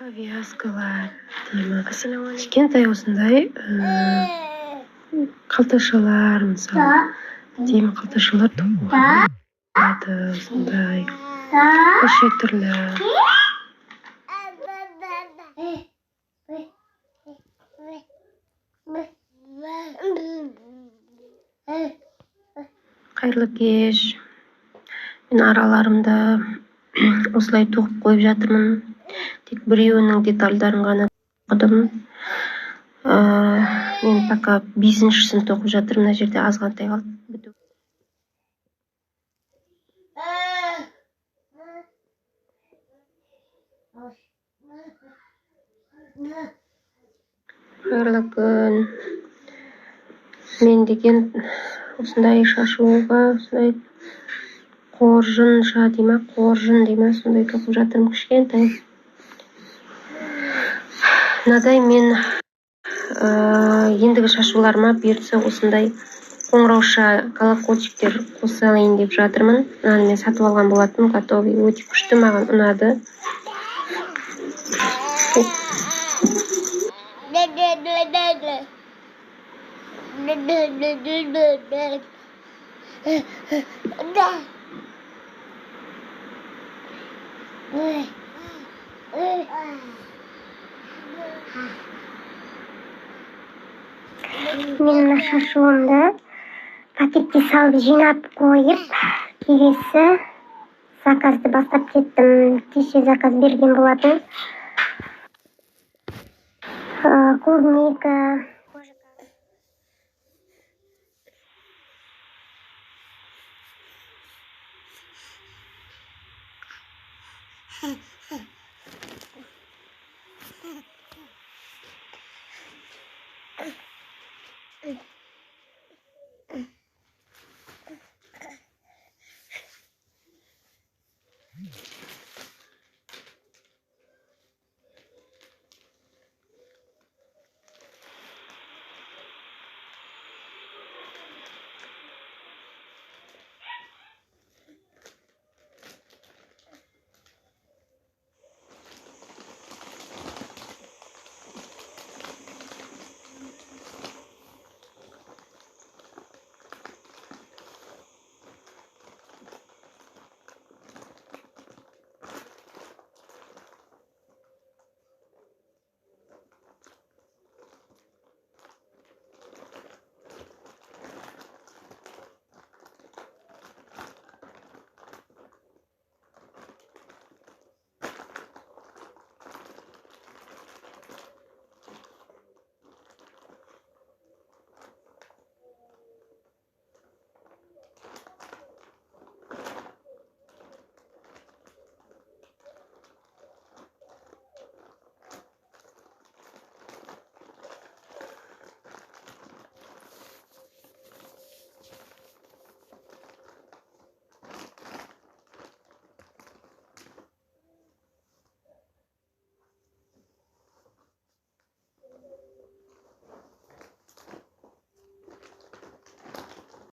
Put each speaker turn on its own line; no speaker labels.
Повязкалар деймін. Кішкентай осындай қалташалар, мысалы, деймін, қалташалар болады, осындай неше түрлі. Қайырлы кеш. Мен араларымда осылай тоқып қойып жатырмын. Тек біреуінің детальдарын ғана тоқыдым. Мен пока 5-шісін тоқып жатырмын. Мына жерде азғантай қалды. Қайырлы күн. Мен деген осындай шашуға, осындай қоржынша дейма, сондай тоқып жатырмын, кішкентай. Мынадай мен ендігі шашуларыма бұйыртса осындай қоңырауша колокольчиктер қосайын деп жатырмын. Мынаны мен сатып алған болатын, готовый, өте күшті, маған ұнады.
Мен шашуымды пакетке салып жинап қойып, келесі заказды бастап кеттім. Кеше заказ берген болатын. Клубника,